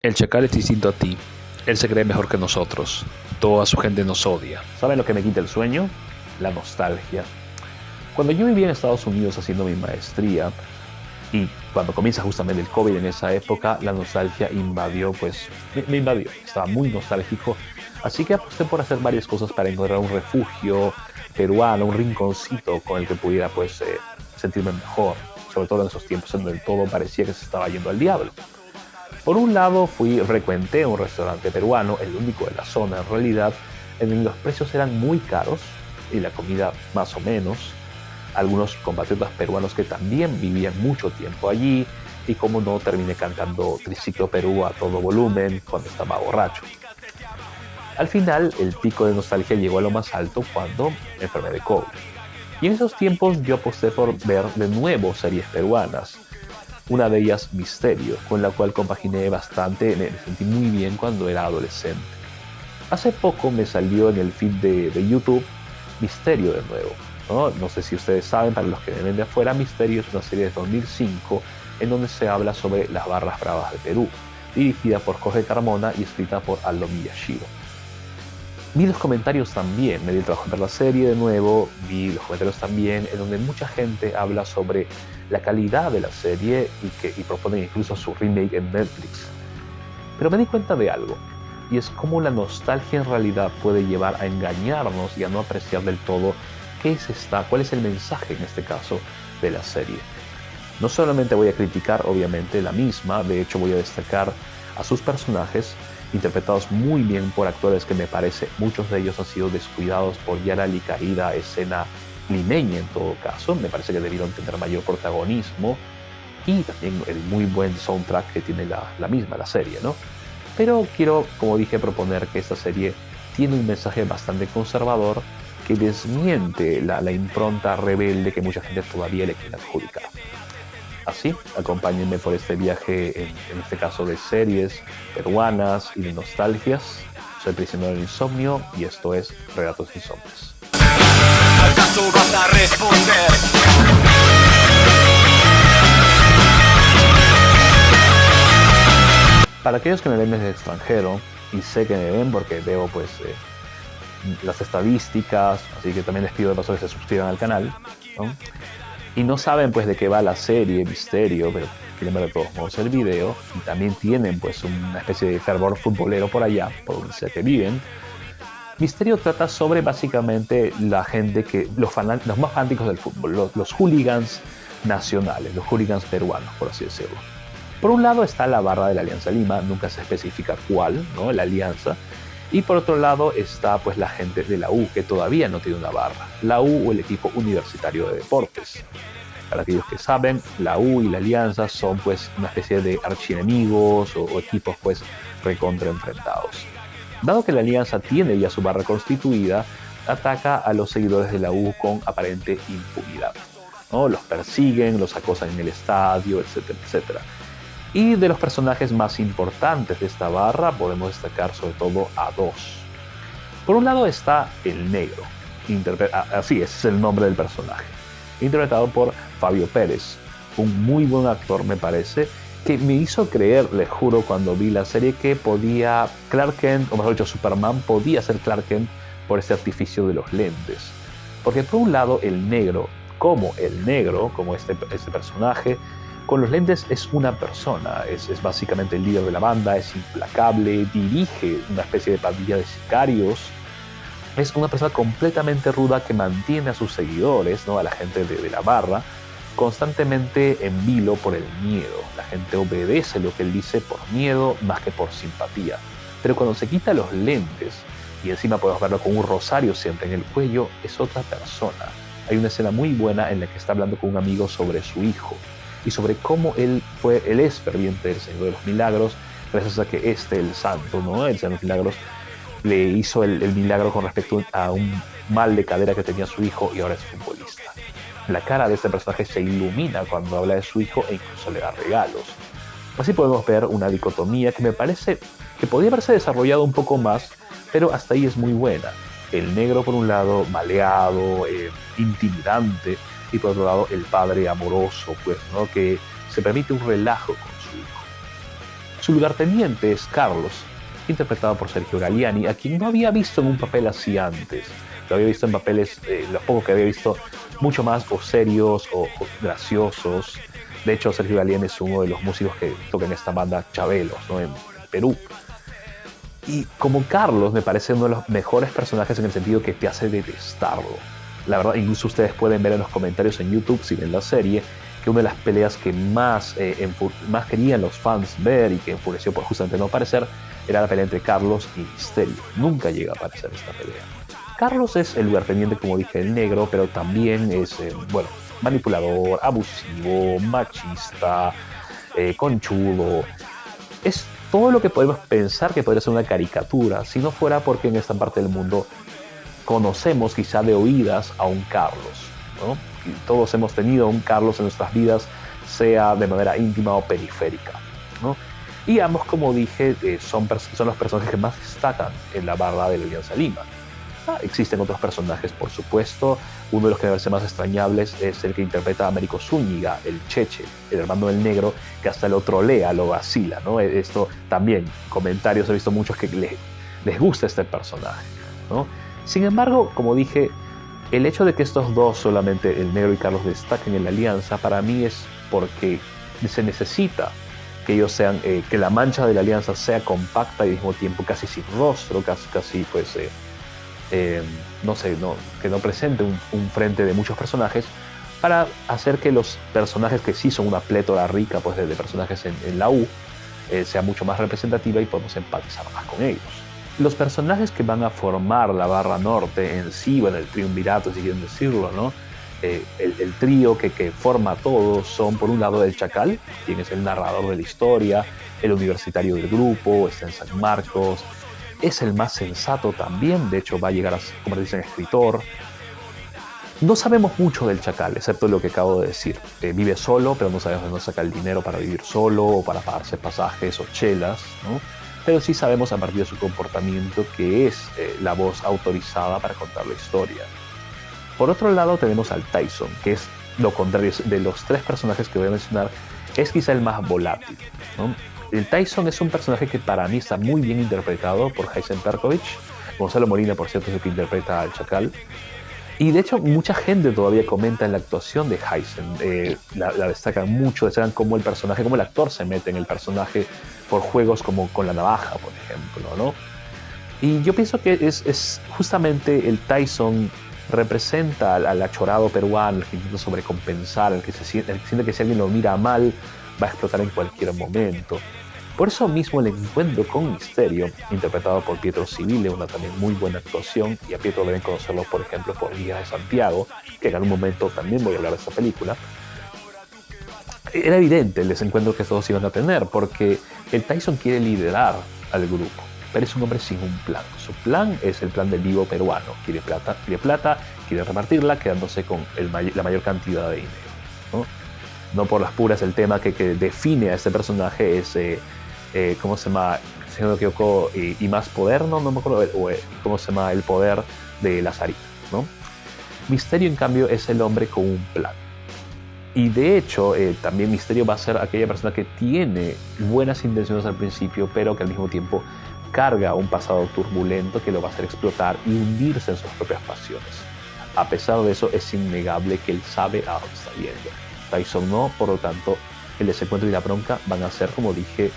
El chacal es distinto a ti. Él se cree mejor que nosotros. Toda su gente nos odia. ¿Saben lo que me quita el sueño? La nostalgia. Cuando yo vivía en Estados Unidos haciendo mi maestría y cuando comienza justamente el COVID en esa época, la nostalgia invadió, me invadió. Estaba muy nostálgico. Así que aposté por hacer varias cosas para encontrar un refugio peruano, un rinconcito con el que pudiera sentirme mejor. Sobre todo en esos tiempos en donde todo parecía que se estaba yendo al diablo. Por un lado frecuenté un restaurante peruano, el único de la zona en realidad, en el que los precios eran muy caros y la comida más o menos. Algunos compatriotas peruanos que también vivían mucho tiempo allí y como no terminé cantando Triciclo Perú a todo volumen cuando estaba borracho. Al final el pico de nostalgia llegó a lo más alto cuando me enfermé de COVID. Y en esos tiempos yo aposté por ver de nuevo series peruanas. Una de ellas, Misterio, con la cual compaginé bastante, me sentí muy bien cuando era adolescente. Hace poco me salió en el feed de YouTube Misterio de nuevo. No sé si ustedes saben, para los que ven de afuera, Misterio es una serie de 2005 en donde se habla sobre las barras bravas de Perú, dirigida por Jorge Carmona y escrita por Aldo Miyashiro. Vi los comentarios también, me di el trabajo de ver la serie de nuevo, vi los comentarios también en donde mucha gente habla sobre la calidad de la serie y proponen incluso su remake en Netflix. Pero me di cuenta de algo, y es cómo la nostalgia en realidad puede llevar a engañarnos y a no apreciar del todo cuál es el mensaje en este caso de la serie. No solamente voy a criticar obviamente la misma, de hecho voy a destacar a sus personajes, interpretados muy bien por actores que me parece muchos de ellos han sido descuidados por ya la alicaída escena limeña en todo caso, me parece que debieron tener mayor protagonismo y también el muy buen soundtrack que tiene la serie, ¿no? Pero quiero, como dije, proponer que esta serie tiene un mensaje bastante conservador que desmiente la impronta rebelde que mucha gente todavía le quiere adjudicar. Así, acompáñenme por este viaje, en este caso de series peruanas y de nostalgias. Soy Prisionero del Insomnio y esto es Relatos Insomnes. ¿Acaso vas a responder? Para aquellos que me ven desde el extranjero, y sé que me ven porque veo las estadísticas, así que también les pido de paso que se suscriban al canal, ¿no? Y no saben de qué va la serie Misterio, pero quieren ver de todos modos el video, y también tienen una especie de fervor futbolero por allá, por donde sea que viven. Misterio trata sobre básicamente la gente los más fanáticos del fútbol, los hooligans nacionales, los hooligans peruanos, por así decirlo. Por un lado está la barra de la Alianza Lima, nunca se especifica cuál, ¿no? La Alianza. Y por otro lado está la gente de la U, que todavía no tiene una barra. La U o el equipo universitario de deportes. Para aquellos que saben, la U y la Alianza son una especie de archienemigos o equipos recontra enfrentados. Dado que la Alianza tiene ya su barra constituida, ataca a los seguidores de la U con aparente impunidad, ¿no? Los persiguen, los acosan en el estadio, etcétera, etcétera. Y de los personajes más importantes de esta barra podemos destacar sobre todo a dos. Por un lado está el Negro, así es el nombre del personaje, interpretado por Fabio Pérez, un muy buen actor me parece, que me hizo creer, les juro, cuando vi la serie que Clark Kent, o mejor dicho, Superman podía ser Clark Kent por ese artificio de los lentes. Porque por un lado el Negro, como este personaje, con los lentes es una persona, es básicamente el líder de la banda, es implacable, dirige una especie de pandilla de sicarios, es una persona completamente ruda que mantiene a sus seguidores, ¿no? A la gente de la barra, constantemente en vilo por el miedo. La gente obedece lo que él dice por miedo más que por simpatía. Pero cuando se quita los lentes, y encima podemos verlo con un rosario siempre en el cuello, es otra persona. Hay una escena muy buena en la que está hablando con un amigo sobre su hijo y sobre cómo él es ferviente del Señor de los Milagros, gracias a que el santo, ¿no? El Señor de los Milagros, le hizo el milagro con respecto a un mal de cadera que tenía su hijo y ahora es futbolista. La cara de este personaje se ilumina cuando habla de su hijo e incluso le da regalos. Así podemos ver una dicotomía que me parece que podría haberse desarrollado un poco más, pero hasta ahí es muy buena. El Negro por un lado, maleado, intimidante, y por otro lado el padre amoroso, ¿no? Que se permite un relajo con su hijo. Su lugarteniente es Carlos, interpretado por Sergio Galliani, a quien no había visto en un papel así antes. Lo había visto en papeles, los pocos que había visto, mucho más o serios o graciosos. De hecho, Sergio Galliani es uno de los músicos que tocan esta banda Chabelos, ¿no? en Perú. Y como Carlos me parece uno de los mejores personajes en el sentido que te hace detestarlo. La verdad, incluso ustedes pueden ver en los comentarios en YouTube, si ven la serie, que una de las peleas que más querían los fans ver y que enfureció por justamente no aparecer era la pelea entre Carlos y Misterio. Nunca llega a aparecer esta pelea. Carlos es el lugarteniente, como dije, el negro, pero también es, manipulador, abusivo, machista, conchudo. Es todo lo que podemos pensar que podría ser una caricatura, si no fuera porque en esta parte del mundo conocemos quizá de oídas a un Carlos, ¿no? Y todos hemos tenido un Carlos en nuestras vidas, sea de manera íntima o periférica, ¿no? Y ambos, como dije, son los personajes que más destacan en la barra de la Alianza Lima. Existen otros personajes, por supuesto. Uno de los que me parece más extrañables es el que interpreta a Américo Zúñiga, el Cheche, el hermano del negro, que hasta lo trolea, lo vacila, ¿no? Esto también, comentarios, he visto muchos que les gusta este personaje, ¿no? Sin embargo, como dije, el hecho de que estos dos, solamente el negro y Carlos, destaquen en la alianza, para mí es porque se necesita que ellos sean, que la mancha de la alianza sea compacta y al mismo tiempo casi sin rostro, casi pues, que no presente un frente de muchos personajes, para hacer que los personajes que sí son una plétora rica pues, de personajes en la U sea mucho más representativa y podemos empatizar más con ellos. Los personajes que van a formar la barra norte en sí, bueno, el triunvirato, si quieren decirlo, ¿no? El trío que forma todo son, por un lado, el Chacal, quien es el narrador de la historia, el universitario del grupo, está en San Marcos, es el más sensato también, de hecho va a llegar a, como le dicen, escritor. No sabemos mucho del Chacal, excepto lo que acabo de decir. Vive solo, pero no sabemos de dónde saca el dinero para vivir solo o para pagarse pasajes o chelas, ¿no? Pero sí sabemos a partir de su comportamiento que es la voz autorizada para contar la historia. Por otro lado tenemos al Tyson, que es lo contrario de los tres personajes que voy a mencionar, es quizá el más volátil, ¿no? El Tyson es un personaje que para mí está muy bien interpretado por Jason Perkovich. Gonzalo Molina, por cierto, es el que interpreta al Chacal. Y de hecho mucha gente todavía comenta en la actuación de Heisen, la destacan mucho, destacan cómo el personaje, cómo el actor se mete en el personaje por juegos como con la navaja, por ejemplo, ¿no? Y yo pienso que es justamente el Tyson representa al achorado peruano, el que intenta sobrecompensar, el que siente que si alguien lo mira mal va a explotar en cualquier momento. Por eso mismo el encuentro con Misterio, interpretado por Pietro Civile, una también muy buena actuación, y a Pietro deben conocerlo, por ejemplo, por Liga de Santiago, que en algún momento también voy a hablar de esta película. Era evidente el desencuentro que todos iban a tener, porque el Tyson quiere liderar al grupo, pero es un hombre sin un plan. Su plan es el plan del vivo peruano. Quiere plata, quiere repartirla, quedándose con la mayor cantidad de dinero, ¿no? No por las puras, el tema que define a este personaje es... ¿cómo se llama? Si no me equivoco, y más poder, no me acuerdo, ¿cómo se llama? El poder de Lazarito, ¿no? Misterio, en cambio, es el hombre con un plan. Y de hecho, también Misterio va a ser aquella persona que tiene buenas intenciones al principio, pero que al mismo tiempo carga un pasado turbulento que lo va a hacer explotar y hundirse en sus propias pasiones. A pesar de eso, es innegable que él sabe a dónde está yendo. Tyson no, por lo tanto, el desencuentro y la bronca van a ser, como dije,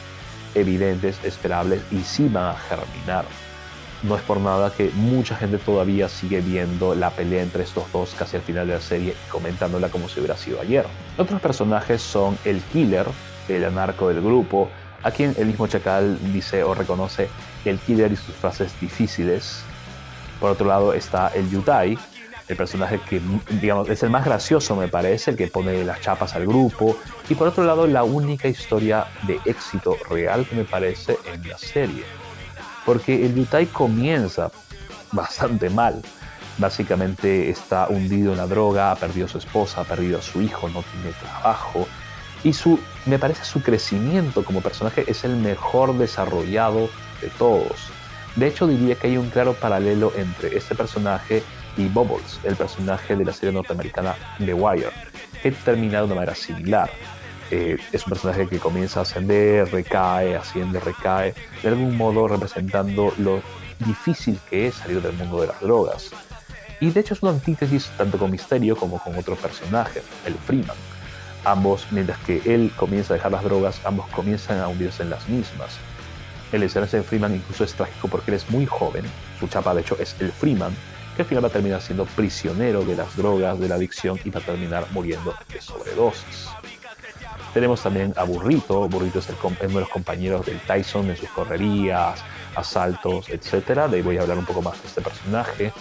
evidentes, esperables y sí van a germinar. No es por nada que mucha gente todavía sigue viendo la pelea entre estos dos casi al final de la serie y comentándola como si hubiera sido ayer. Otros personajes son el Killer, el anarco del grupo, a quien el mismo Chacal dice o reconoce el Killer y sus frases difíciles. Por otro lado está el Yutay, el personaje que, digamos, es el más gracioso, me parece, el que pone las chapas al grupo. Y por otro lado, la única historia de éxito real que me parece en la serie. Porque el Yutay comienza bastante mal. Básicamente está hundido en la droga, ha perdido a su esposa, ha perdido a su hijo, no tiene trabajo. Y me parece su crecimiento como personaje es el mejor desarrollado de todos. De hecho, diría que hay un claro paralelo entre este personaje y Bubbles, el personaje de la serie norteamericana The Wire, que termina de una manera similar. Es un personaje que comienza a ascender, recae, asciende, recae, de algún modo representando lo difícil que es salir del mundo de las drogas. Y de hecho es una antítesis tanto con Mysterio como con otro personaje, el Freeman. Ambos, mientras que él comienza a dejar las drogas, ambos comienzan a hundirse en las mismas. El escenario de Freeman incluso es trágico porque él es muy joven, su chapa de hecho es el Freeman, que al final va a terminar siendo prisionero de las drogas, de la adicción y va a terminar muriendo de sobredosis. Tenemos también a Burrito. Burrito es uno de los compañeros del Tyson en sus correrías, asaltos, etc. De ahí voy a hablar un poco más de este personaje.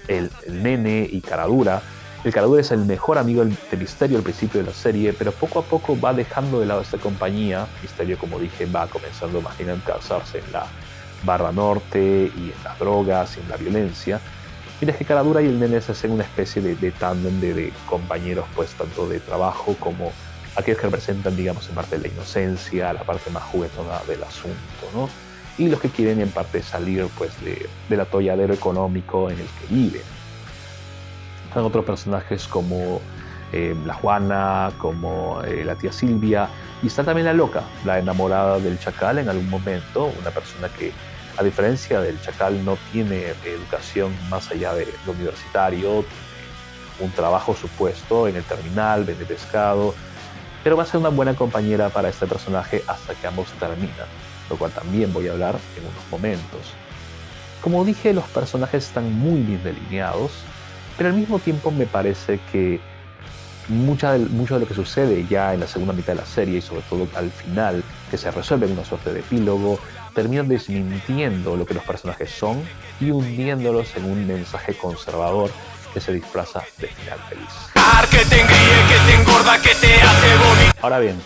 El Nene y Caradura. El Caradura es el mejor amigo de Mysterio al principio de la serie, pero poco a poco va dejando de lado esta compañía. Mysterio, como dije, va comenzando más bien a encauzarse en la Barra Norte y en las drogas y en la violencia. Mientras que Caradura y el Nene se hacen una especie de tándem de compañeros, pues tanto de trabajo como aquellos que representan, digamos, en parte la inocencia, la parte más juguetona del asunto, ¿no? Y los que quieren en parte salir pues del atolladero económico en el que viven. Están otros personajes como la Juana, como la tía Silvia, y está también la Loca, la enamorada del Chacal en algún momento, una persona que, a diferencia del Chacal, no tiene educación más allá de lo universitario, tiene un trabajo supuesto en el terminal, vende pescado, pero va a ser una buena compañera para este personaje hasta que ambos terminan, lo cual también voy a hablar en unos momentos. Como dije, los personajes están muy bien delineados, pero al mismo tiempo me parece que mucho de lo que sucede ya en la segunda mitad de la serie y sobre todo al final, que se resuelve en una suerte de epílogo, terminan desmintiendo lo que los personajes son y hundiéndolos en un mensaje conservador que se disfraza de final feliz. Que te engríe, que te engorda, que te hace vomitar. Ahora bien,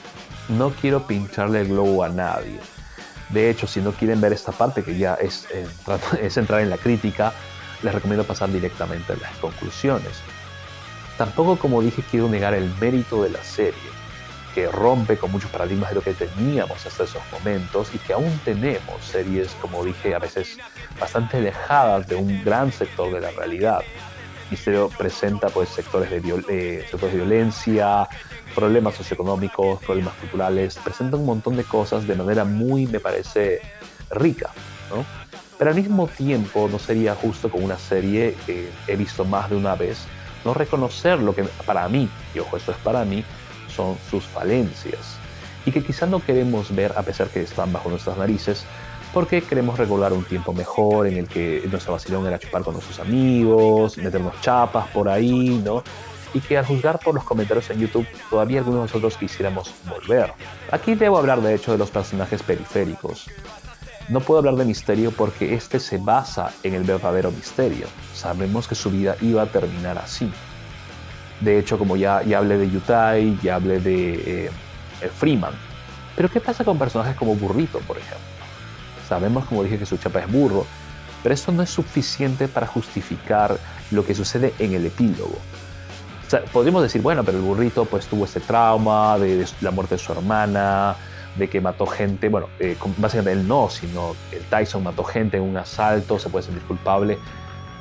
no quiero pincharle el globo a nadie. De hecho, si no quieren ver esta parte, que ya es entrar en la crítica, les recomiendo pasar directamente a las conclusiones. Tampoco, como dije, quiero negar el mérito de la serie, que rompe con muchos paradigmas de lo que teníamos hasta esos momentos y que aún tenemos series, como dije, a veces bastante alejadas de un gran sector de la realidad. Mysterio presenta pues sectores de violencia, problemas socioeconómicos, problemas culturales, presenta un montón de cosas de manera muy, me parece, rica, ¿no? Pero al mismo tiempo no sería justo con una serie que he visto más de una vez no reconocer lo que para mí, y ojo, esto es para mí, son sus falencias y que quizás no queremos ver a pesar que están bajo nuestras narices, porque queremos recordar un tiempo mejor en el que nuestra vacilón era chupar con nuestros amigos, meternos chapas por ahí, ¿no? Y que al juzgar por los comentarios en YouTube, todavía algunos de nosotros quisiéramos volver. Aquí debo hablar de hecho de los personajes periféricos. No puedo hablar de Mysterio porque este se basa en el verdadero Mysterio. Sabemos que su vida iba a terminar así. De hecho, como ya hablé de Yutai, ya hablé de Freeman. Pero ¿qué pasa con personajes como Burrito, por ejemplo? Sabemos, como dije, que su chapa es burro, pero esto no es suficiente para justificar lo que sucede en el epílogo. O sea, podríamos decir, bueno, pero el Burrito pues tuvo este trauma de la muerte de su hermana, de que mató gente, bueno, básicamente él no, sino el Tyson mató gente en un asalto, se puede sentir culpable,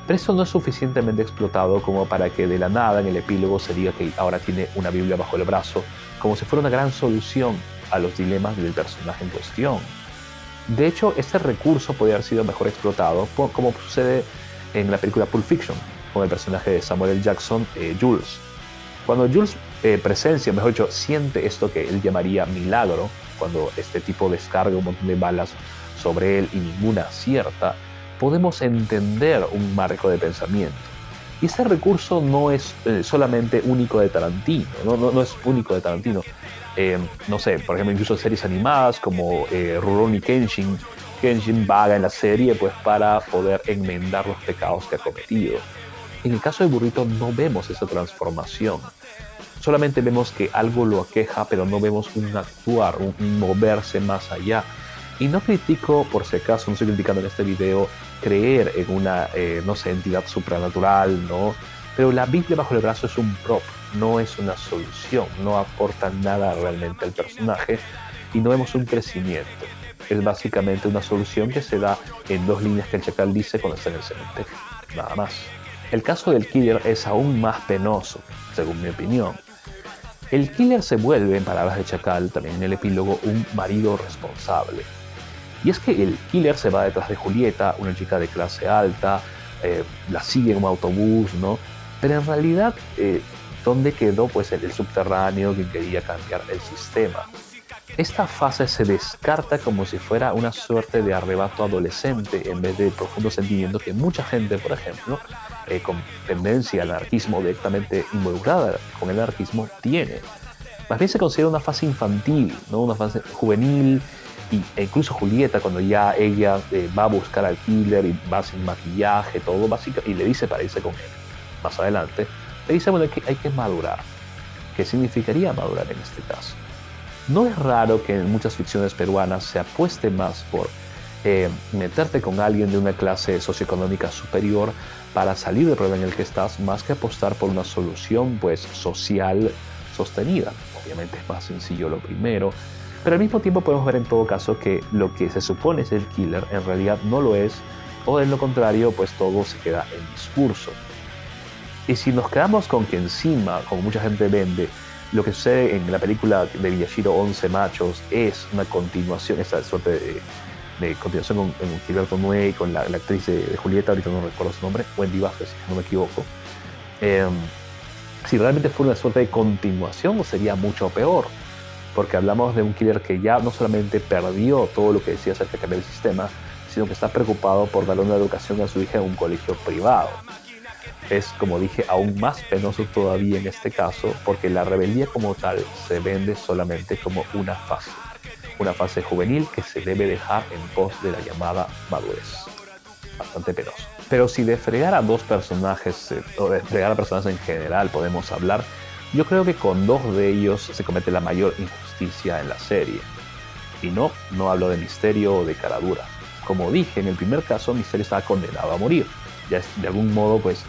pero esto no es suficientemente explotado como para que de la nada en el epílogo se diga que ahora tiene una Biblia bajo el brazo, como si fuera una gran solución a los dilemas del personaje en cuestión. De hecho, este recurso podría haber sido mejor explotado, como sucede en la película Pulp Fiction, con el personaje de Samuel L. Jackson, Jules. Cuando Jules presencia, mejor dicho, siente esto que él llamaría milagro, cuando este tipo descarga un montón de balas sobre él y ninguna acierta, podemos entender un marco de pensamiento. Y ese recurso no es solamente único de Tarantino, no es único de Tarantino. No sé, por ejemplo, incluso series animadas como Rurouni Kenshin. Kenshin vaga en la serie pues para poder enmendar los pecados que ha cometido. En el caso de Burrito no vemos esa transformación. Solamente vemos que algo lo aqueja, pero no vemos un actuar, un moverse más allá. Y no critico, por si acaso, no estoy criticando en este video, creer en una, no sé, entidad supranatural, ¿no? Pero la Biblia bajo el brazo es un prop, no es una solución, no aporta nada realmente al personaje y no vemos un crecimiento. Es básicamente una solución que se da en 2 líneas que el Chacal dice cuando está en el cementerio, nada más. El caso del Killer es aún más penoso, según mi opinión. El killer se vuelve, en palabras de Chacal, también en el epílogo, un marido responsable. Y es que el killer se va detrás de Julieta, una chica de clase alta, la sigue en un autobús, ¿no? Pero en realidad, ¿dónde quedó pues el subterráneo que quería cambiar el sistema? Esta fase se descarta como si fuera una suerte de arrebato adolescente en vez de profundo sentimiento que mucha gente, por ejemplo, con tendencia al anarquismo, directamente involucrada con el anarquismo, tiene. Más bien se considera una fase infantil, ¿no? Una fase juvenil, e incluso Julieta, cuando ya ella va a buscar al killer y va sin maquillaje, todo básico, y le dice para irse con él. Más adelante, le dice, bueno, que hay que madurar. ¿Qué significaría madurar en este caso? No es raro que en muchas ficciones peruanas se apueste más por meterte con alguien de una clase socioeconómica superior para salir del problema en el que estás, más que apostar por una solución pues social sostenida. Obviamente es más sencillo lo primero, pero al mismo tiempo podemos ver en todo caso que lo que se supone es el killer en realidad no lo es, o de lo contrario pues todo se queda en discurso. Y si nos quedamos con que encima, como mucha gente vende, lo que sucede en la película de Miyashiro 11 Machos es una continuación, esa suerte de continuación con Gilberto Nuey, con la actriz de Julieta, ahorita no recuerdo su nombre, Wendy Vázquez, si no me equivoco. Si realmente fuera una suerte de continuación, sería mucho peor, porque hablamos de un killer que ya no solamente perdió todo lo que decía acerca de cambiar el sistema, sino que está preocupado por darle una educación a su hija en un colegio privado. Es, como dije, aún más penoso todavía en este caso, porque la rebeldía como tal se vende solamente como una fase juvenil que se debe dejar en pos de la llamada madurez. Bastante penoso. Pero si de fregar a dos personajes, o de fregar a personajes en general podemos hablar, yo creo que con dos de ellos se comete la mayor injusticia en la serie. Y no hablo de Misterio o de Caradura. Como dije, en el primer caso, Misterio estaba condenado a morir. Ya de algún modo, pues,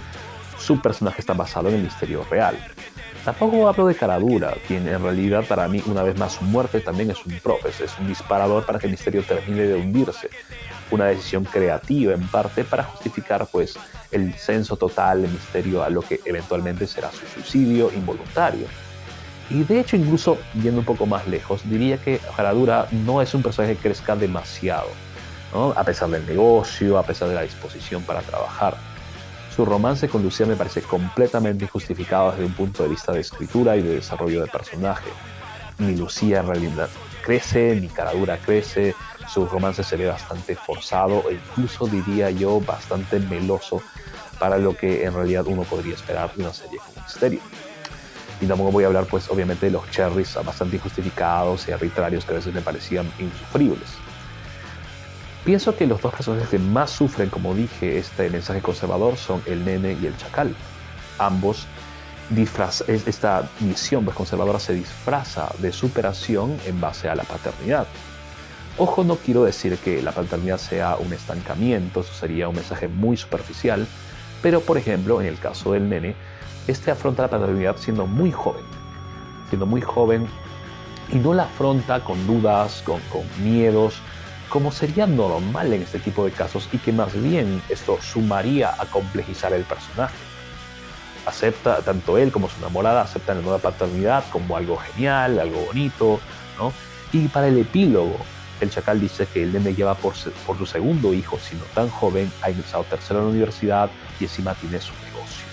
su personaje está basado en el misterio real. Tampoco hablo de Caradura, quien en realidad para mí, una vez más, su muerte también es un prop, es un disparador para que el misterio termine de hundirse. Una decisión creativa en parte para justificar pues el censo total de misterio a lo que eventualmente será su suicidio involuntario. Y de hecho, incluso yendo un poco más lejos, diría que Caradura no es un personaje que crezca demasiado, ¿no? A pesar del negocio, a pesar de la disposición para trabajar. Su romance con Lucía me parece completamente injustificado desde un punto de vista de escritura y de desarrollo de personaje. Ni Lucía en realidad crece, ni Caradura crece, su romance se ve bastante forzado e incluso diría yo bastante meloso para lo que en realidad uno podría esperar de una serie como Misterio. Y tampoco voy a hablar pues obviamente de los cherries bastante injustificados y arbitrarios que a veces me parecían insufribles. Pienso que los dos personajes que más sufren, como dije, este mensaje conservador son el nene y el chacal. Ambos esta misión pues, conservadora se disfraza de superación en base a la paternidad. Ojo, no quiero decir que la paternidad sea un estancamiento, eso sería un mensaje muy superficial, pero por ejemplo, en el caso del nene, este afronta la paternidad siendo muy joven y no la afronta con dudas, con miedos, como sería normal en este tipo de casos y que más bien esto sumaría a complejizar el personaje. Acepta, tanto él como su enamorada aceptan la nueva paternidad como algo genial, algo bonito, ¿no? Y para el epílogo, el chacal dice que el nene lleva por su segundo hijo, siendo tan joven, ha ingresado tercero en la universidad y encima tiene su negocio.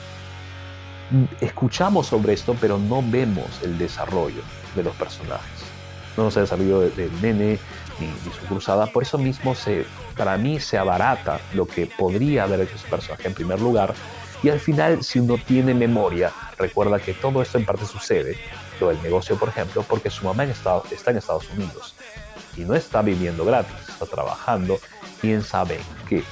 Escuchamos sobre esto, pero no vemos el desarrollo de los personajes. No nos ha desarrollo del nene ni su cruzada. Por eso mismo para mí se abarata lo que podría haber hecho ese personaje en primer lugar. Y al final, si uno tiene memoria, recuerda que todo esto en parte sucede, lo del negocio por ejemplo, porque su mamá está en Estados Unidos y no está viviendo gratis, está trabajando. Quién sabe qué.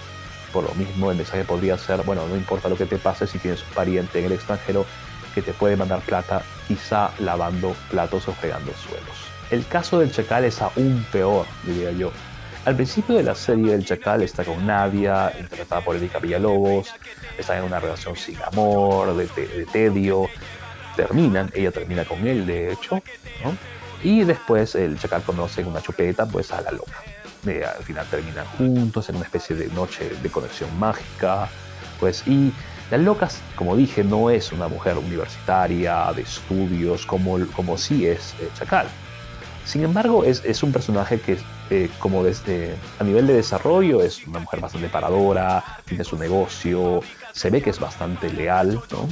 Por lo mismo el mensaje podría ser, bueno, no importa lo que te pase, si tienes un pariente en el extranjero que te puede mandar plata, quizá lavando platos o fregando suelos. El caso del chacal es aún peor, diría yo. Al principio de la serie, el chacal está con Nadia, interpretada por Erika Villalobos, están en una relación sin amor, de tedio, ella termina con él, de hecho, ¿no? Y después el chacal conoce en una chupeta pues a la loca. Al final terminan juntos en una especie de noche de conexión mágica, pues, y La loca, como dije, no es una mujer universitaria, de estudios, como sí es Chacal. Sin embargo, es un personaje que, como desde a nivel de desarrollo, es una mujer bastante paradora, tiene su negocio, se ve que es bastante leal, ¿no?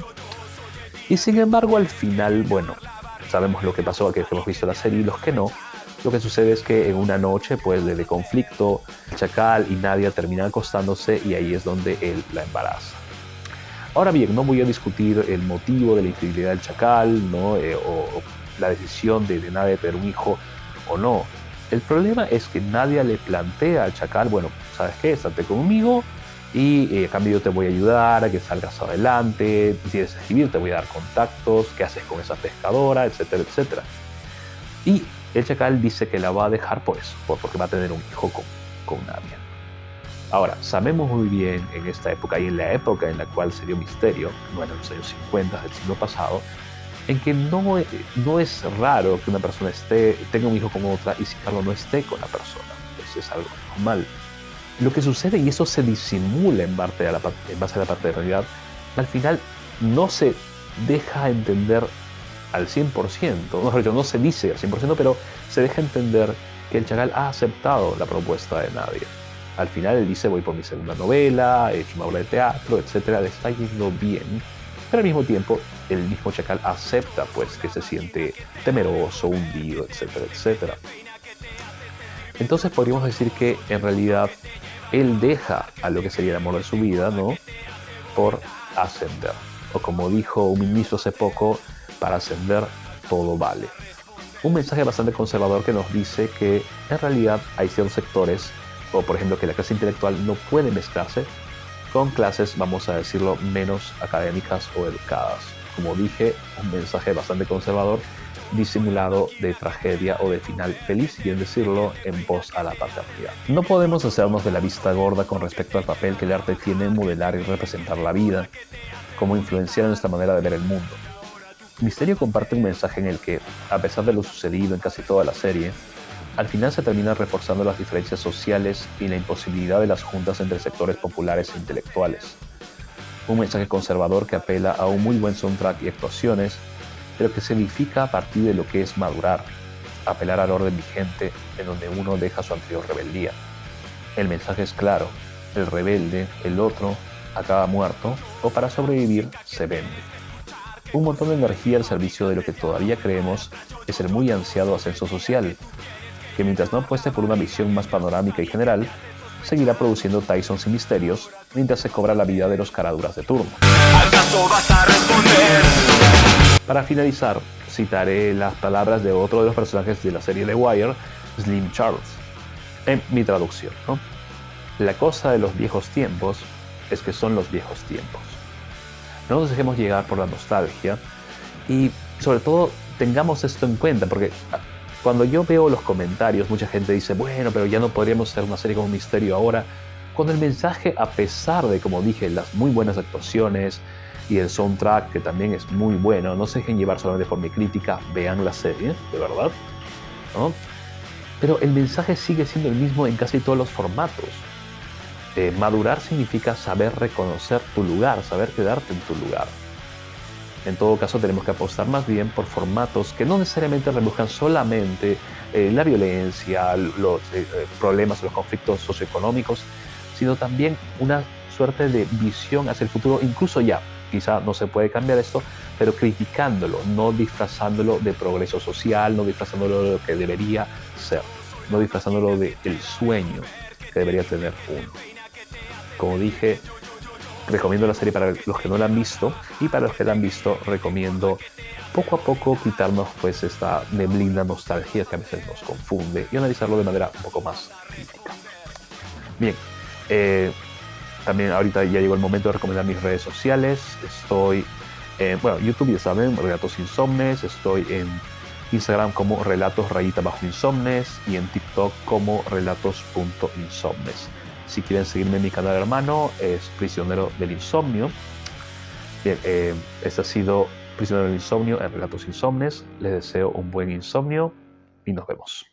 Y sin embargo, al final, bueno, sabemos lo que pasó, que hemos visto la serie y los que no. Lo que sucede es que en una noche, pues, de conflicto, Chacal y Nadia terminan acostándose y ahí es donde él la embaraza. Ahora bien, no voy a discutir el motivo de la infidelidad del Chacal, ¿no? O la decisión de Nadia de tener un hijo o no. El problema es que Nadia le plantea al Chacal, bueno, ¿sabes qué? Estate conmigo y a cambio yo te voy a ayudar a que salgas adelante, si quieres escribir te voy a dar contactos, qué haces con esa pescadora, etcétera, etcétera. Y el Chacal dice que la va a dejar por eso, porque va a tener un hijo con Nadia. Ahora, sabemos muy bien en esta época y en la época en la cual se dio Misterio, bueno, en los años 50 del siglo pasado, en que no es raro que una persona tenga un hijo con otra y sin embargo no esté con la persona. Pues es algo normal. Lo que sucede, y eso se disimula en base a la paternidad, al final no se deja entender al 100%, no se dice al 100%, pero se deja entender que el Chacal ha aceptado la propuesta de Nadia. Al final él dice, voy por mi segunda novela, he hecho una obra de teatro, etcétera, le está yendo bien. Pero al mismo tiempo, el mismo Chacal acepta pues que se siente temeroso, hundido, etcétera, etcétera. Entonces podríamos decir que en realidad él deja a lo que sería el amor de su vida, ¿no? Por ascender. O como dijo un ministro hace poco, para ascender todo vale. Un mensaje bastante conservador que nos dice que en realidad hay ciertos sectores, o por ejemplo que la clase intelectual no puede mezclarse con clases, vamos a decirlo, menos académicas o educadas. Como dije, un mensaje bastante conservador, disimulado de tragedia o de final feliz, y en decirlo en pos a la paternidad. No podemos hacernos de la vista gorda con respecto al papel que el arte tiene en modelar y representar la vida, como influenciar nuestra manera de ver el mundo. Misterio comparte un mensaje en el que, a pesar de lo sucedido en casi toda la serie, al final se terminan reforzando las diferencias sociales y la imposibilidad de las juntas entre sectores populares e intelectuales. Un mensaje conservador que apela a un muy buen soundtrack y actuaciones, pero que se edifica a partir de lo que es madurar, apelar al orden vigente en donde uno deja su anterior rebeldía. El mensaje es claro, el rebelde, el otro, acaba muerto o para sobrevivir se vende. Un montón de energía al servicio de lo que todavía creemos es el muy ansiado ascenso social, que mientras no apueste por una visión más panorámica y general, seguirá produciendo Tysons y misterios mientras se cobra la vida de los caraduras de turno. ¿Acaso vas a responder? Para finalizar, citaré las palabras de otro de los personajes de la serie The Wire, Slim Charles, en mi traducción, ¿no? La cosa de los viejos tiempos es que son los viejos tiempos. No nos dejemos llegar por la nostalgia y sobre todo tengamos esto en cuenta, porque cuando yo veo los comentarios, mucha gente dice, bueno, pero ya no podríamos hacer una serie como Misterio ahora, cuando el mensaje, a pesar de, como dije, las muy buenas actuaciones y el soundtrack, que también es muy bueno, no se dejen llevar solamente por mi crítica, vean la serie, de verdad, ¿no? Pero el mensaje sigue siendo el mismo en casi todos los formatos. Madurar significa saber reconocer tu lugar, saber quedarte en tu lugar. En todo caso, tenemos que apostar más bien por formatos que no necesariamente rebuscan solamente la violencia, los problemas, los conflictos socioeconómicos, sino también una suerte de visión hacia el futuro, incluso ya, quizá no se puede cambiar esto, pero criticándolo, no disfrazándolo de progreso social, no disfrazándolo de lo que debería ser, no disfrazándolo del sueño que debería tener uno. Como dije, recomiendo la serie para los que no la han visto, y para los que la han visto recomiendo poco a poco quitarnos pues esta neblina nostalgia que a veces nos confunde y analizarlo de manera un poco más crítica. Bien, también ahorita ya llegó el momento de recomendar mis redes sociales. Estoy en YouTube, ya saben, Relatos Insomnes. Estoy en Instagram como relatos_insomnes y en TikTok como relatos.insomnes. Si quieren seguirme en mi canal hermano, es Prisionero del Insomnio. Bien, este ha sido Prisionero del Insomnio en Relatos Insomnes. Les deseo un buen insomnio y nos vemos.